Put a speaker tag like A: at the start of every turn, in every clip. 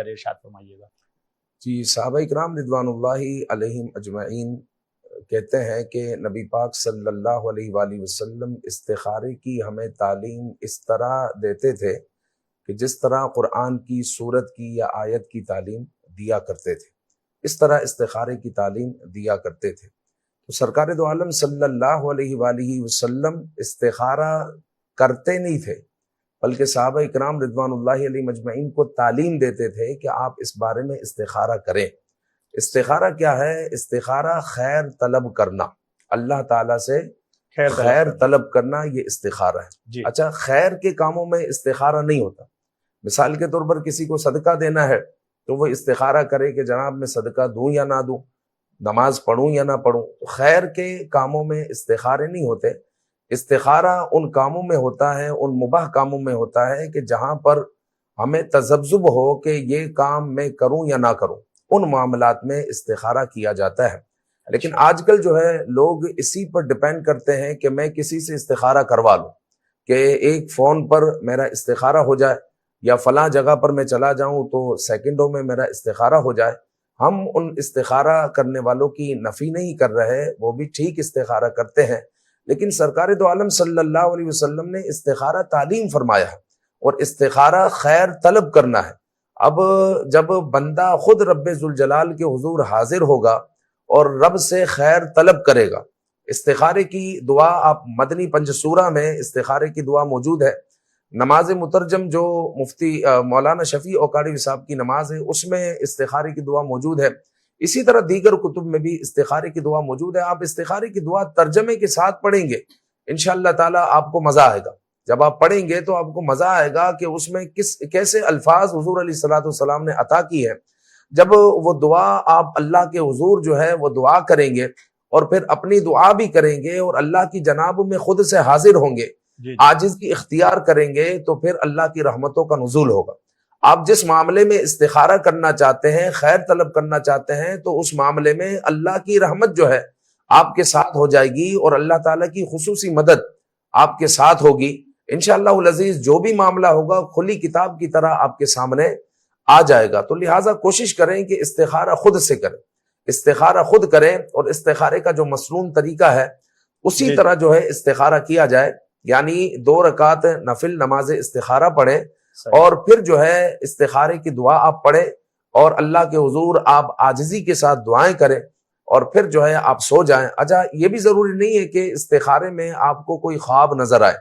A: ارشاد فرمائیے گا۔
B: جی، صحابہ اکرام رضوان اللہ علیہم اجمعین کہتے ہیں کہ نبی پاک صلی اللہ علیہ وآلہ وسلم استخارے کی ہمیں تعلیم اس طرح دیتے تھے کہ جس طرح قرآن کی سورت کی یا آیت کی تعلیم دیا کرتے تھے، اس طرح استخارے کی تعلیم دیا کرتے تھے۔ تو سرکار دو عالم صلی اللہ علیہ وآلہ وسلم استخارہ کرتے نہیں تھے، بلکہ صحابہ اکرام رضوان اللہ علیہ مجمعین کو تعلیم دیتے تھے کہ آپ اس بارے میں استخارہ کریں۔ استخارہ کیا ہے؟ استخارہ خیر طلب کرنا، اللہ تعالیٰ سے خیر طلب کرنا، یہ استخارہ ہے۔
A: جی۔
B: اچھا، خیر کے کاموں میں استخارہ نہیں ہوتا۔ مثال کے طور پر کسی کو صدقہ دینا ہے تو وہ استخارہ کرے کہ جناب میں صدقہ دوں یا نہ دوں، نماز پڑھوں یا نہ پڑھوں۔ خیر کے کاموں میں استخارے نہیں ہوتے۔ استخارہ ان کاموں میں ہوتا ہے، ان مباح کاموں میں ہوتا ہے کہ جہاں پر ہمیں تذبذب ہو کہ یہ کام میں کروں یا نہ کروں، ان معاملات میں استخارہ کیا جاتا ہے۔ لیکن آج کل جو ہے لوگ اسی پر ڈیپینڈ کرتے ہیں کہ میں کسی سے استخارہ کروا لوں، کہ ایک فون پر میرا استخارہ ہو جائے یا فلاں جگہ پر میں چلا جاؤں تو سیکنڈوں میں میرا استخارہ ہو جائے۔ ہم ان استخارہ کرنے والوں کی نفی نہیں کر رہے، وہ بھی ٹھیک استخارہ کرتے ہیں، لیکن سرکار دو عالم صلی اللہ علیہ وسلم نے استخارہ تعلیم فرمایا ہے، اور استخارہ خیر طلب کرنا ہے۔ اب جب بندہ خود رب ذوالجلال کے حضور حاضر ہوگا اور رب سے خیر طلب کرے گا، استخارے کی دعا آپ مدنی پنج سورہ میں استخارے کی دعا موجود ہے۔ نماز مترجم جو مفتی مولانا شفیع اوقاری صاحب کی نماز ہے، اس میں استخارے کی دعا موجود ہے۔ اسی طرح دیگر کتب میں بھی استخارے کی دعا موجود ہے۔ آپ استخارے کی دعا ترجمے کے ساتھ پڑھیں گے انشاءاللہ تعالیٰ آپ کو مزہ آئے گا۔ جب آپ پڑھیں گے تو آپ کو مزہ آئے گا کہ اس میں کیسے الفاظ حضور علیہ الصلوۃ والسلام نے عطا کی ہے۔ جب وہ دعا آپ اللہ کے حضور جو ہے وہ دعا کریں گے اور پھر اپنی دعا بھی کریں گے اور اللہ کی جناب میں خود سے حاضر ہوں گے، عاجز کی اختیار کریں گے، تو پھر اللہ کی رحمتوں کا نزول ہوگا۔ آپ جس معاملے میں استخارہ کرنا چاہتے ہیں، خیر طلب کرنا چاہتے ہیں، تو اس معاملے میں اللہ کی رحمت جو ہے آپ کے ساتھ ہو جائے گی اور اللہ تعالیٰ کی خصوصی مدد آپ کے ساتھ ہوگی انشاءاللہ العزیز۔ جو بھی معاملہ ہوگا کھلی کتاب کی طرح آپ کے سامنے آ جائے گا۔ تو لہٰذا کوشش کریں کہ استخارہ خود سے کریں، استخارہ خود کریں، اور استخارے کا جو مسنون طریقہ ہے اسی طرح جو ہے استخارہ کیا جائے، یعنی 2 رکعت نفل نماز استخارہ پڑھیں اور پھر جو ہے استخارے کی دعا آپ پڑھیں اور اللہ کے حضور آپ عاجزی کے ساتھ دعائیں کریں اور پھر جو ہے آپ سو جائیں۔ اچھا، یہ بھی ضروری نہیں ہے کہ استخارے میں آپ کو کوئی خواب نظر آئے،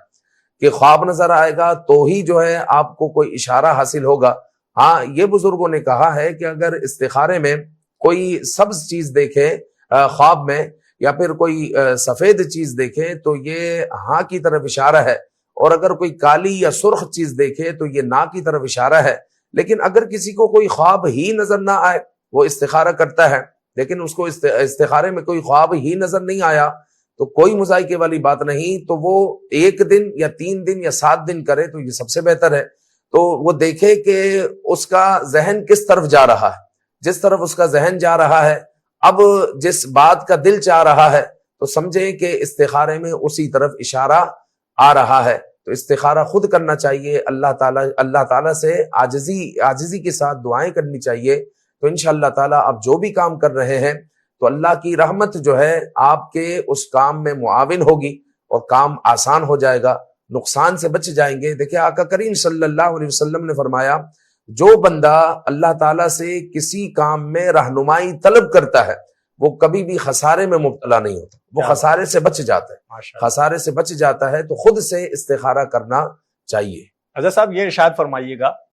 B: کہ خواب نظر آئے گا تو ہی جو ہے آپ کو کوئی اشارہ حاصل ہوگا۔ ہاں، یہ بزرگوں نے کہا ہے کہ اگر استخارے میں کوئی سبز چیز دیکھے خواب میں، یا پھر کوئی سفید چیز دیکھے تو یہ ہاں کی طرف اشارہ ہے، اور اگر کوئی کالی یا سرخ چیز دیکھے تو یہ نا کی طرف اشارہ ہے۔ لیکن اگر کسی کو کوئی خواب ہی نظر نہ آئے، وہ استخارہ کرتا ہے لیکن اس کو استخارے میں کوئی خواب ہی نظر نہیں آیا، تو کوئی مذائقے والی بات نہیں، تو وہ 1 دن یا 3 دن یا 7 دن کرے تو یہ سب سے بہتر ہے۔ تو وہ دیکھے کہ اس کا ذہن کس طرف جا رہا ہے، جس طرف اس کا ذہن جا رہا ہے، اب جس بات کا دل چاہ رہا ہے تو سمجھیں کہ استخارے میں اسی طرف اشارہ آ رہا ہے۔ تو استخارہ خود کرنا چاہیے، اللہ تعالیٰ سے عاجزی کے ساتھ دعائیں کرنی چاہیے، تو انشاءاللہ تعالیٰ آپ جو بھی کام کر رہے ہیں تو اللہ کی رحمت جو ہے آپ کے اس کام میں معاون ہوگی اور کام آسان ہو جائے گا، نقصان سے بچ جائیں گے۔ دیکھیں آقا کریم صلی اللہ علیہ وسلم نے فرمایا، جو بندہ اللہ تعالیٰ سے کسی کام میں رہنمائی طلب کرتا ہے وہ کبھی بھی خسارے میں مبتلا نہیں ہوتا، وہ خسارے سے بچ جاتا ہے، خسارے سے بچ جاتا ہے۔ تو خود سے استخارہ کرنا چاہیے۔
A: حضرت صاحب یہ ارشاد فرمائیے گا